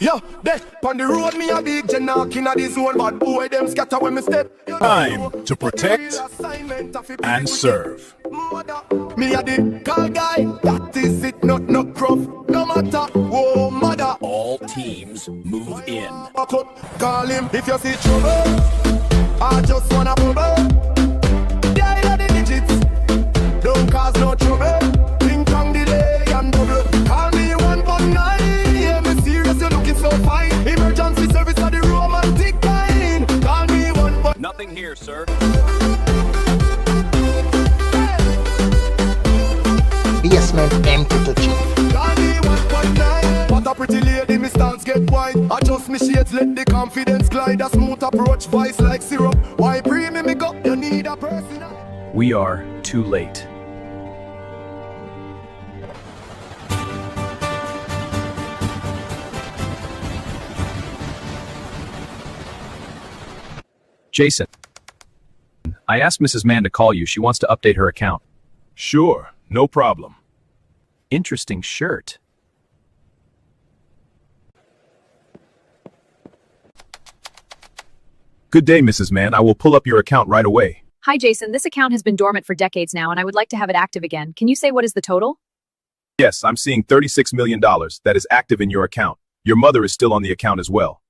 Yo, there, on the road, me a big genarch inna the zone, but boy, them scatter when me step. Time to protect and serve. Me a the call guy, that is it, not no rough. No matter, oh mother. All teams move in. Call him if you see trouble. I just wanna bubble. Yeah, yeah, the digits. Don't cause no trouble. Ping pong delay and double. Call me 119. Yeah, me serious, you're looking so fine. Emergency service at the romantic kind. Call me 119. Nothing here, sir. Basement empty to cheap. Call me 119. What a pretty lady, me stance get wide. Adjust me shades, let the confidence glide. A smooth approach, vice like syrup. Why premium me go? You need a person. We are too late. Jason, I asked Mrs. Mann to call you. She wants to update her account. Sure, no problem. Interesting shirt. Good day, Mrs. Mann. I will pull up your account right away. Hi, Jason. This account has been dormant for decades now, and I would like to have it active again. Can you say what is the total? Yes, I'm seeing $36 million that is active in your account. Your mother is still on the account as well.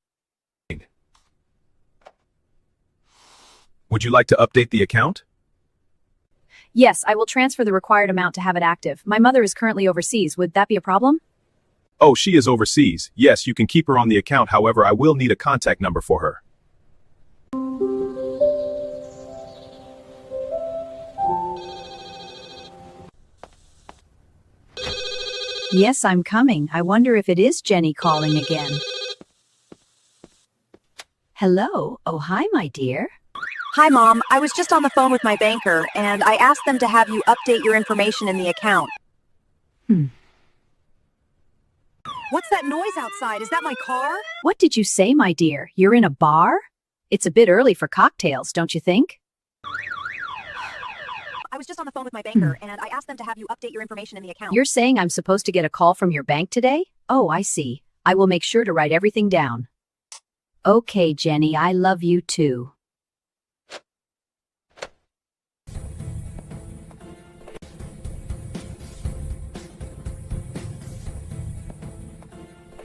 Would you like to update the account? Yes, I will transfer the required amount to have it active. My mother is currently overseas. Would that be a problem? Oh, she is overseas. Yes, you can keep her on the account. However, I will need a contact number for her. Yes, I'm coming. I wonder if it is Jenny calling again. Hello. Oh, hi, my dear. Hi, Mom. I was just on the phone with my banker, and I asked them to have you update your information in the account. What's that noise outside? Is that my car? What did you say, my dear? You're in a bar? It's a bit early for cocktails, don't you think? I was just on the phone with my banker, and I asked them to have you update your information in the account. You're saying I'm supposed to get a call from your bank today? Oh, I see. I will make sure to write everything down. Okay, Jenny, I love you too.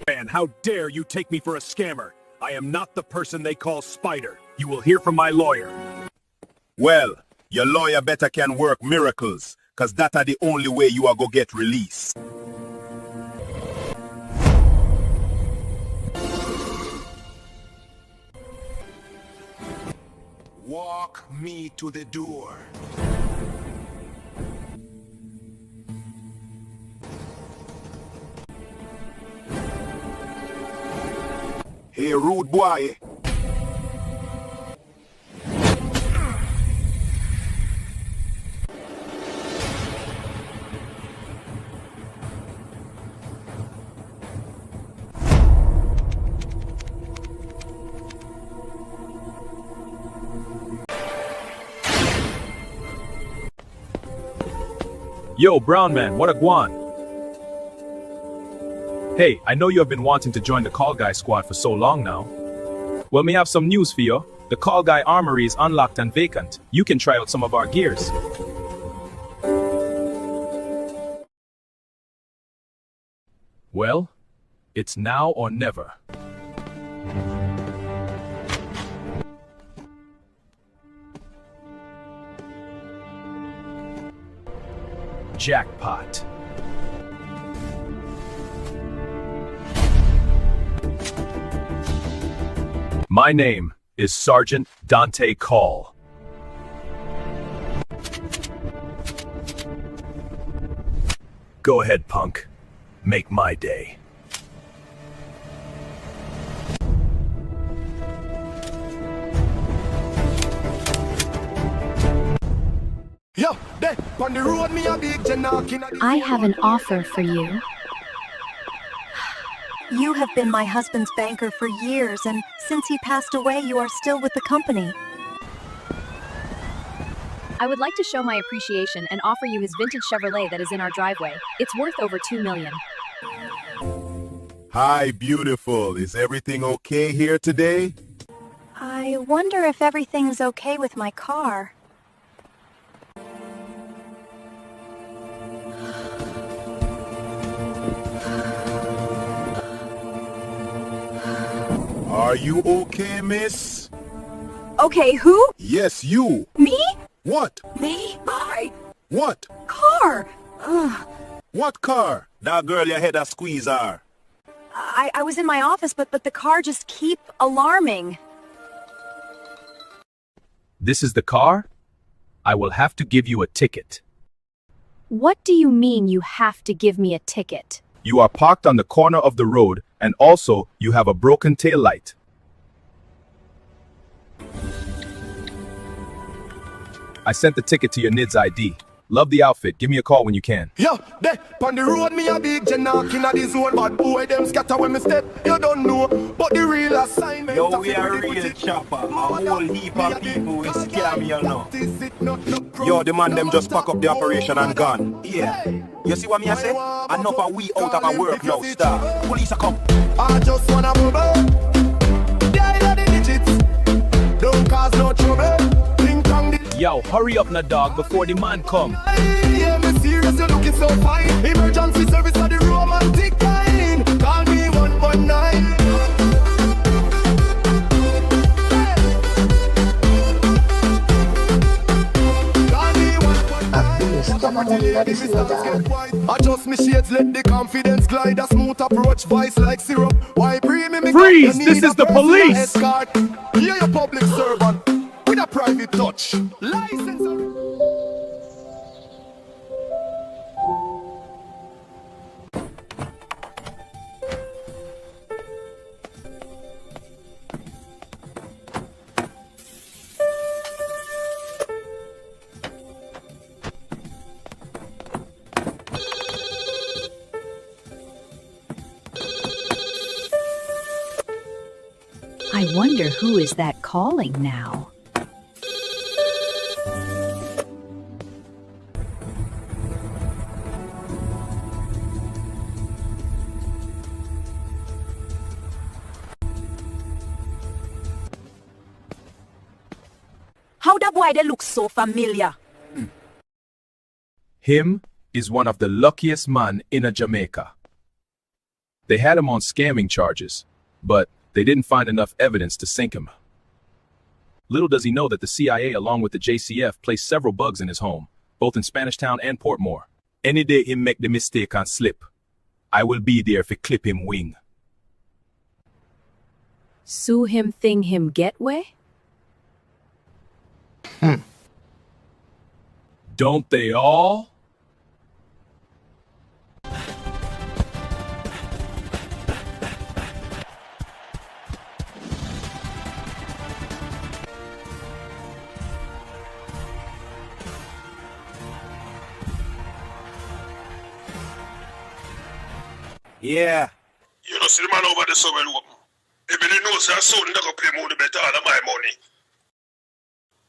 Man, how dare you take me for a scammer? I am not the person they call Spider. You will hear from my lawyer. Well, your lawyer better can work miracles, cause that are the only way you are go get released. Walk me to the door. Hey, rude boy. Yo, brown man, what a guan? Hey, I know you have been wanting to join the Call Guy squad for so long now. Well, me have some news for you. The Call Guy armory is unlocked and vacant. You can try out some of our gears. Well, it's now or never. Jackpot. My name is Sergeant Dante Call. Go ahead, punk. Make my day. Yo, there, on the road, me a big genarch inna the I have an offer for you. You have been my husband's banker for years, and since he passed away, you are still with the company. I would like to show my appreciation and offer you his vintage Chevrolet that is in our driveway. It's worth over $2 million. Hi, beautiful. Is everything okay here today? I wonder if everything's okay with my car. Are you okay, miss? Okay, who? Yes, you. Me? What? Me? My What? car! Ugh. What car? That girl your head a squeeze her. I was in my office, but the car just keep alarming. This is the car? I will have to give you a ticket. What do you mean you have to give me a ticket? You are parked on the corner of the road, and also you have a broken tail light. I sent the ticket to your NIDS ID. Love the outfit. Give me a call when you can. Yeah, there, on the road, me a big genarch inna the zone. But boy, them scatter when me step, you don't know. But the real assignment. Yo, we are real chopper. A whole heap of people will scam you now. Yo, the man them just pack up the operation and gone. Yeah. You see what me I say? Enough of we out of our work now, star. Police are come. I just wanna bubble. Dial of the digits. Don't cause no trouble. Ding dong the. Yo, hurry up, na dog, before the man come. Yeah, me serious, you looking so fine. Emergency service of the romantic kind. Call me 119. Adjust me shades, let the confidence glide. A smooth approach, voice like syrup. Why premium? Freeze! This is the police! Escort. You're your public servant with a private touch. License. I wonder who is that calling now? How that boy they look so familiar? Him is one of the luckiest man in a Jamaica. They had him on scamming charges, but they didn't find enough evidence to sink him. Little does he know that the CIA along with the JCF placed several bugs in his home, both in Spanish Town and Portmore. Any day he make the mistake and slip, I will be there to clip him wing. Sue him thing him get way? Don't they all? Yeah. You know, see the man over there so well open. If you didn't know, sir, so they go play more better than my money.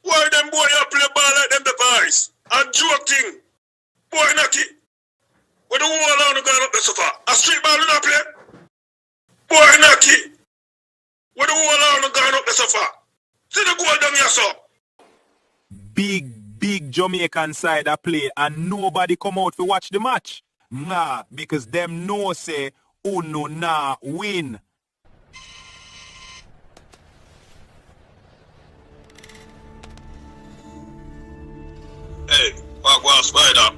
Why them boy you play ball like them the boys? A joke thing. Boy knocky. What the wall on the ground up the sofa? A street ball you not play? Boy knocky. What the wall on the ground up the sofa? See the goal down here, so. Big Jamaican side a play and nobody come out to watch the match. Nah, because them know say, oh no, nah, win. Hey, Wagwan Spider.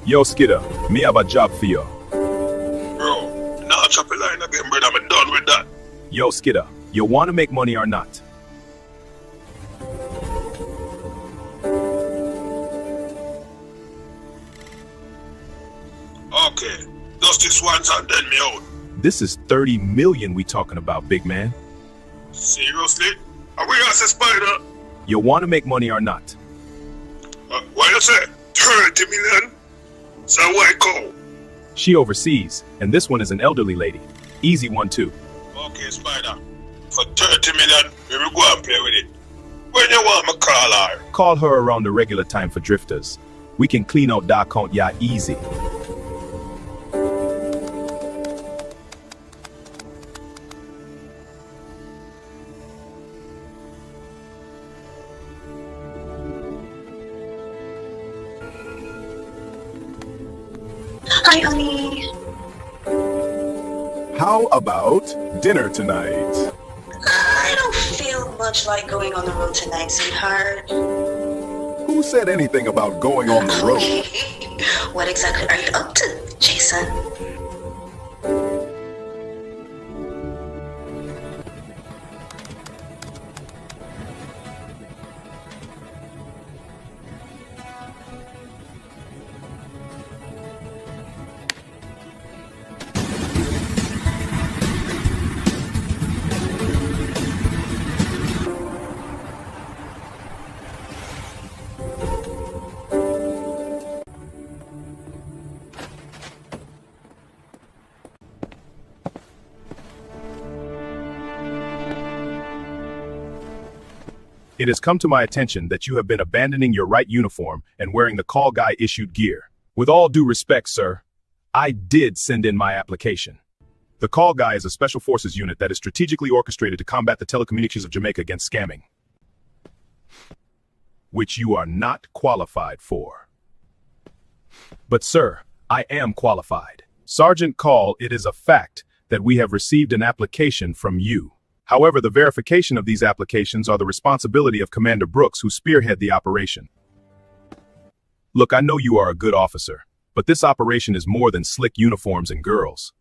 Yo, Skidder, me have a job for you. Bro, now chop a line again, brother. I'm done with that. Yo, Skidder, you want to make money or not? Okay, just this once and then me out. This is 30 million we talking about, big man. Seriously? Are we as a spider? You want to make money or not? What you say? 30 million? So why call? She overseas, and this one is an elderly lady. Easy one too. Okay, Spider. For 30 million, we will go and play with it. When you want me call her? Call her around the regular time for drifters. We can clean out that account, yeah, easy. Hi, honey. How about dinner tonight? I don't feel much like going on the road tonight, sweetheart. Who said anything about going on the road? What exactly are you up to, Jason? It has come to my attention that you have been abandoning your right uniform and wearing the Call Guy issued gear. With all due respect, sir, I did send in my application. The Call Guy is a special forces unit that is strategically orchestrated to combat the telecommunications of Jamaica against scamming, which you are not qualified for. But sir, I am qualified. Sergeant Call, it is a fact that we have received an application from you. However, the verification of these applications are the responsibility of Commander Brooks, who spearhead the operation. Look, I know you are a good officer, but this operation is more than slick uniforms and girls.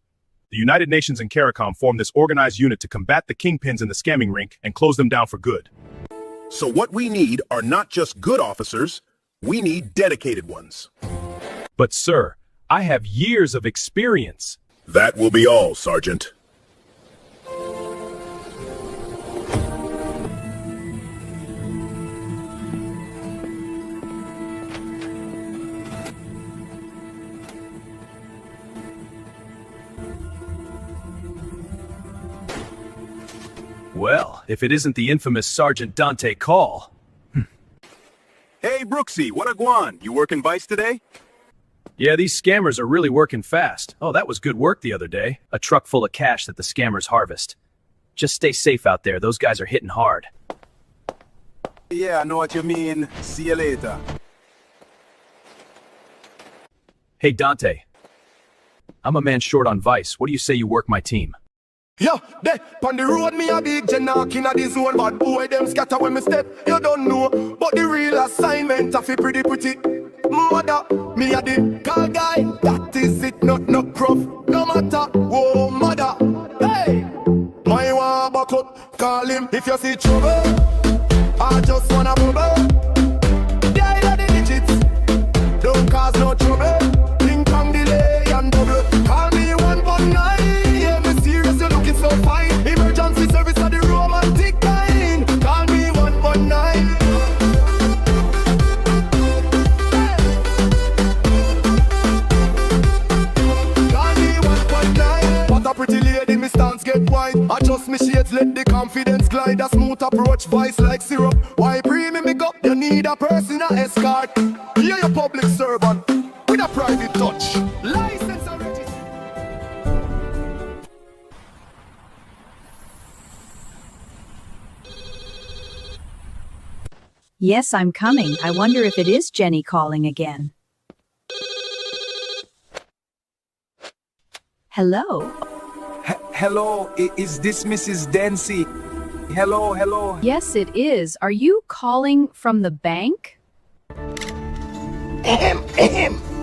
The United Nations and CARICOM formed this organized unit to combat the kingpins in the scamming rink and close them down for good. So what we need are not just good officers, we need dedicated ones. But sir, I have years of experience. That will be all, Sergeant. Well, if it isn't the infamous Sergeant Dante Call. Hey, Brooksy, what a guan? You working Vice today? Yeah, these scammers are really working fast. Oh, that was good work the other day. A truck full of cash that the scammers harvest. Just stay safe out there. Those guys are hitting hard. Yeah, I know what you mean. See you later. Hey, Dante. I'm a man short on Vice. What do you say you work my team? Yeah, there, on the road, me a big Janak in the zone. Bad boy, them scatter when me step. You don't know, but the real assignment of it pretty. Mother, me a the call guy. That is it, not no prof. No matter, whoa, mother. Hey, my one buckle, call him if you see trouble. I just wanna bubble. Yeah, yeah, the digits. Don't cause no trouble. Ping pong delay and double. Call me 119. Yeah, me serious, you looking so fine. Emergency service at the romantic kind. Call me 119. Pretty lady, me stance get wide. Adjust me shades, let the confidence glide. A smooth approach, vice like syrup. Why premium me up? You need a personal escort. Here your public servant with a private touch. License and register. Yes, I'm coming. I wonder if it is Jenny calling again. Hello? Hello, is this Mrs. Dancy? Hello. Yes, it is. Are you calling from the bank?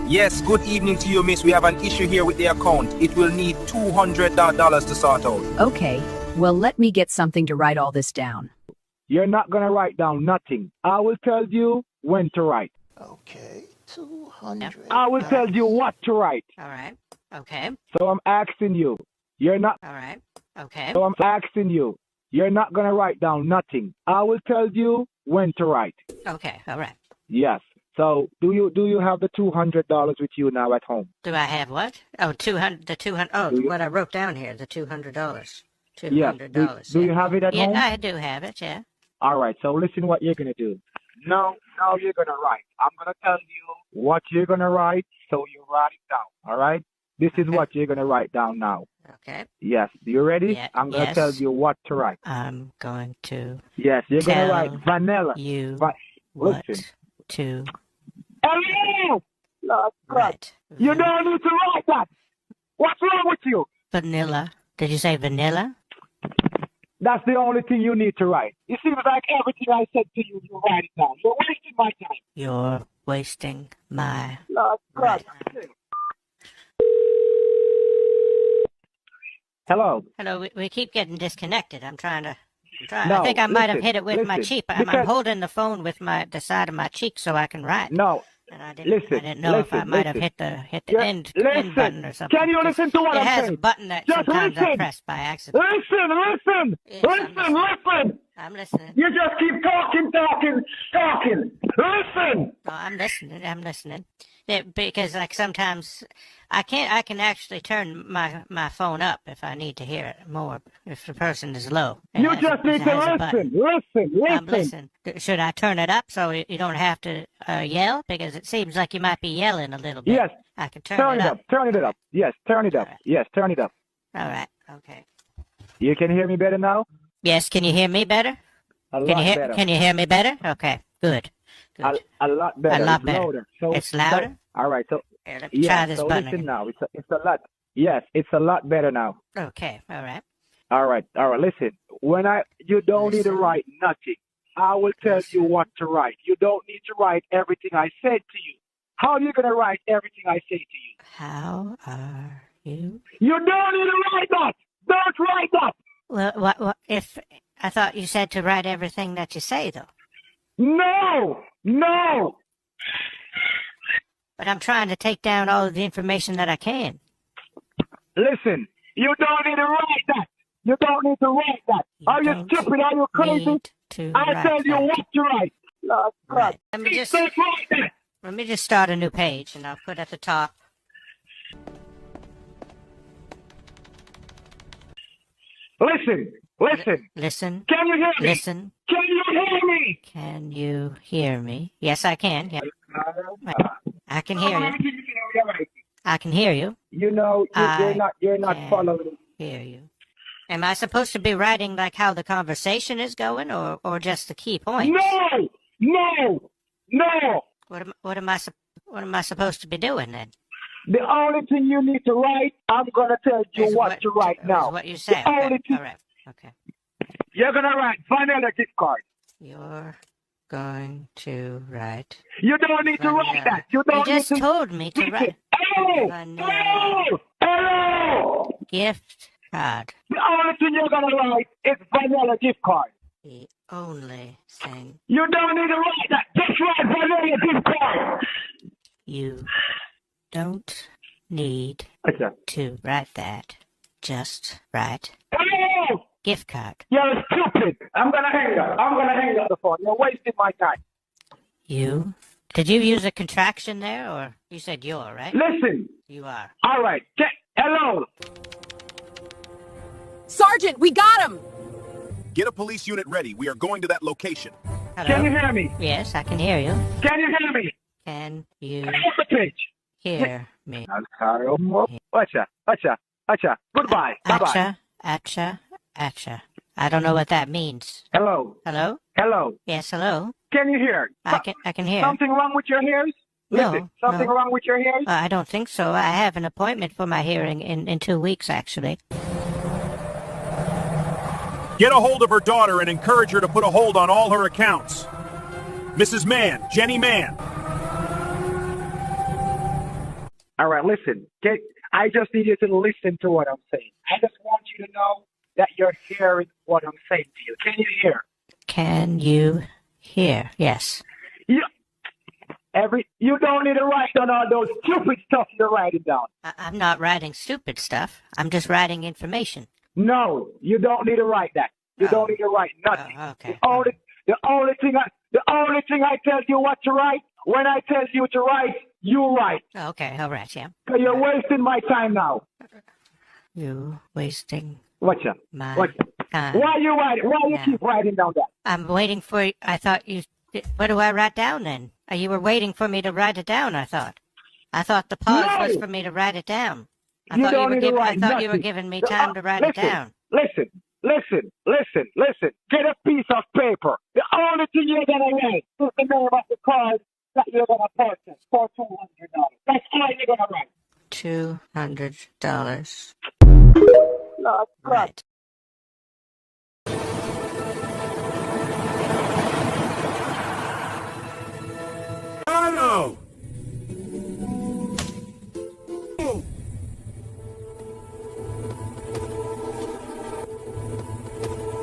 Yes, good evening to you, miss. We have an issue here with the account. It will need $200 to sort out. Okay. Well, let me get something to write all this down. You're not going to write down nothing. I will tell you when to write. Okay, 200. I will tell you what to write. All right. Okay. So I'm asking you. You're not. All right. Okay. So I'm asking you. You're not going to write down nothing. I will tell you when to write. Okay. All right. Yes. So do you have the $200 with you now at home? Do I have what? Oh, 200. The 200. Oh, what I wrote down here. The $200. $200. Yes. Do you have it at home? Yeah, I do have it. Yeah. All right. So listen what you're going to do. Now you're going to write. I'm going to tell you what you're going to write, so you write it down. All right? This is what you're going to write down now. Okay. Yes. You ready? Yeah, I'm going to tell you what to write. I'm going to Yes, you're going to tell write vanilla. you Listen. what to... Hello! Lord God. Right. You don't need to write that. What's wrong with you? Vanilla. Did you say vanilla? That's the only thing you need to write. It seems like everything I said to you, you write it down. You're wasting my time. You're wasting my... Lord God. Right. Hello. Hello, we keep getting disconnected. I'm trying. No, I think I might have listen, hit it with my listen, cheek. I'm because- holding the phone with the side of my cheek so I can write. No. And I Listen, didn't know if I listen, might have listen. hit the Yeah, end listen. button or something. Can you listen to what it I'm has saying? a button that Just sometimes I listen. press by accident. Listen. Yes, Listen. I'm listening. You just keep talking. Listen. No, I'm listening. Because like sometimes I can actually turn my phone up if I need to hear it more. If the person is low. You just need to listen. I'm listening. Should I turn it up so you don't have to yell? Because it seems like you might be yelling a little bit. Yes. I can turn Turn it up. Turn it up. Yes, turn it up. All right. Yes, turn it up. All right. Okay. You can hear me better now? Yes. Can you hear me better? A lot better. Can you hear me better? Okay. Good. A lot better. A lot It's better. louder. So It's louder? All right. So Here, let me try this so button listen again. now. It's a lot. Yes, it's a lot better now. Okay. All right. All right. Listen, you don't need to write nothing. I will tell you what to write. You don't need to write everything I said to you. How are you going to write everything I say to you? How are you? You don't need to write that. Don't write that. Well, what if I thought you said to write everything that you say though? No. But I'm trying to take down all of the information that I can. Listen, you don't need to write that. You don't need to write that. Are you stupid? Are you crazy? I tell you what to write. Lord God. Right. Let me just start a new page, and I'll put at the top. Listen. Listen. Can you hear me? Listen. Can you hear me? Can you hear me? Yes, I can. Yeah. I can hear you. I can hear you. You know, you're not following. Hear you. Am I supposed to be writing like how the conversation is going, or just the key points? No. What am I supposed to be doing then? The only thing you need to write, I'm gonna tell you what to write now. Is what you say. The Okay. only thing, All right. Okay. You're gonna write vanilla gift card. You're going to write. You don't need to write that. You don't just need to. told me to write. Hello. Gift card. The only thing you're gonna write is vanilla gift card. The only thing. You don't need to write that. Just write vanilla gift card. You don't need to write that. Just write. Hello. Gift card. You're stupid. I'm gonna hang up the phone. You're wasting my time. Did you use a contraction there, or you said you're, right? Listen. You are. All right. Hello. Sergeant, we got him! Get a police unit ready. We are going to that location. Hello? Can you hear me? Yes, I can hear you. Can you hear me? Can you hear me? Acha. Goodbye. Bye-bye. Acha. I don't know what that means. Hello. Yes, hello. Can you hear? I can hear. Something wrong with your ears? Listen, something wrong with your ears? I don't think so. I have an appointment for my hearing in 2 weeks, actually. Get a hold of her daughter and encourage her to put a hold on all her accounts. Mrs. Mann, Jenny Mann. All right, listen. I just need you to listen to what I'm saying. I just want you to know that you're hearing what I'm saying to you. Can you hear? Can you hear? Yes. You don't need to write down all those stupid stuff you're writing down. I'm not writing stupid stuff. I'm just writing information. No, you don't need to write that. You don't need to write nothing. Okay. The only thing I tell you what to write, when I tell you to write, you write. Okay, all right, yeah. So you're wasting my time now. You wasting Whatcha? my time. Why you writing? Why you keep writing down that? I'm waiting for. I thought you. What do I write down then? You were waiting for me to write it down. I thought the pause was for me to write it down. I thought you were giving me time to write it down. Listen. Get a piece of paper. The only thing you're gonna write is the name of the card that you're gonna purchase for $200. That's all you're gonna write. $200. Lord God. Right. Hello!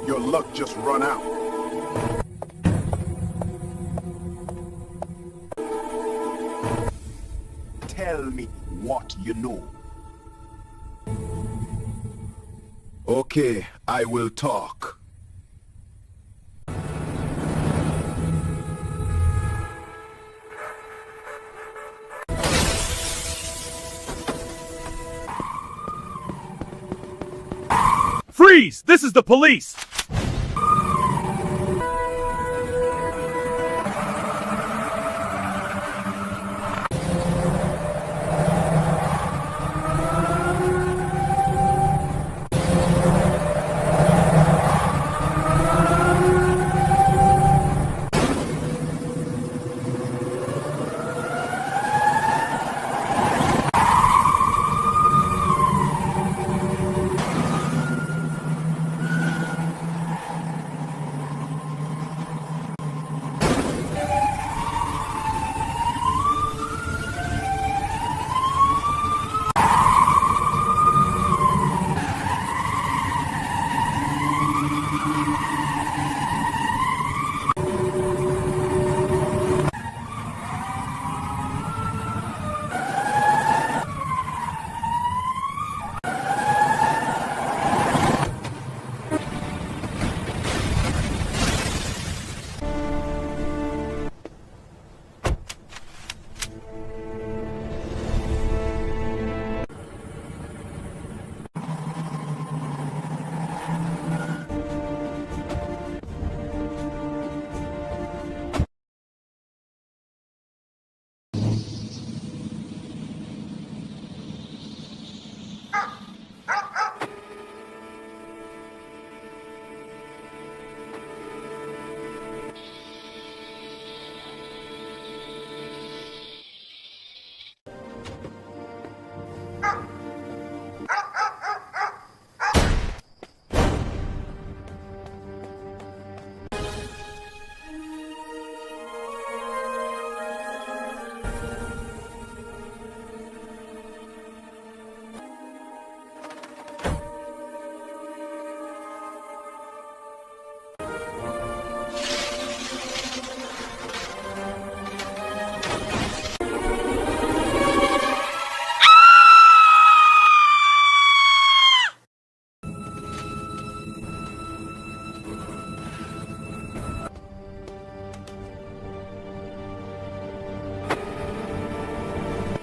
Your luck just run out. Tell me what you know. Okay, I will talk. Freeze! This is the police!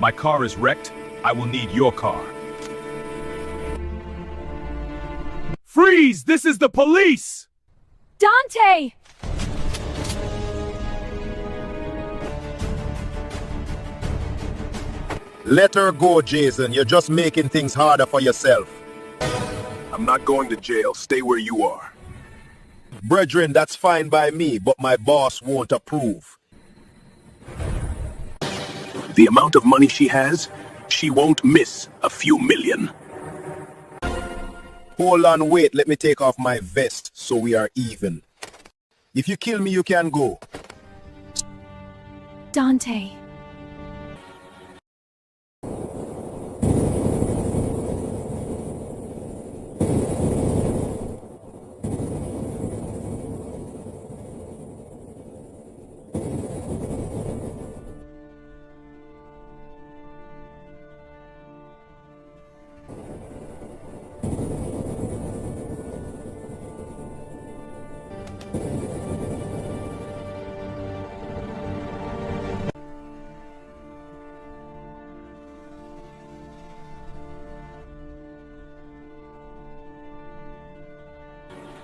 My car is wrecked. I will need your car. Freeze! This is the police! Dante! Let her go, Jason. You're just making things harder for yourself. I'm not going to jail. Stay where you are. Brethren, that's fine by me, but my boss won't approve. The amount of money she has, she won't miss a few million. Hold on, wait. Let me take off my vest so we are even. If you kill me, you can go. Dante.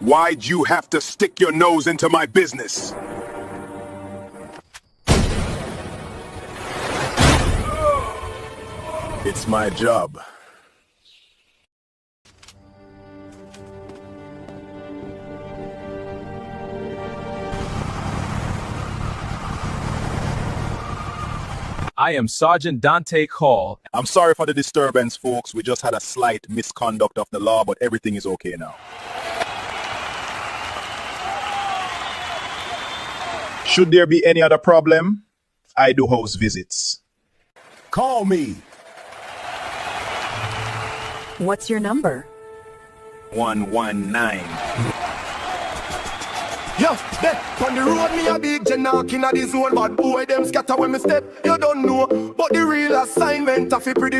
Why'd you have to stick your nose into my business? It's my job. I am Sergeant Dante Hall. I'm sorry for the disturbance, folks. We just had a slight misconduct of the law, but everything is okay now. Should there be any other problem, I do house visits. Call me. What's your number? 119. Yo, bet on the road me a big genarch inna the zone, but boy them scatter when me step. You don't know, but the real assignment a fi pretty.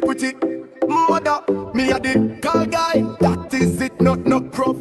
Mother, me a the call guy. That is it, not no prof.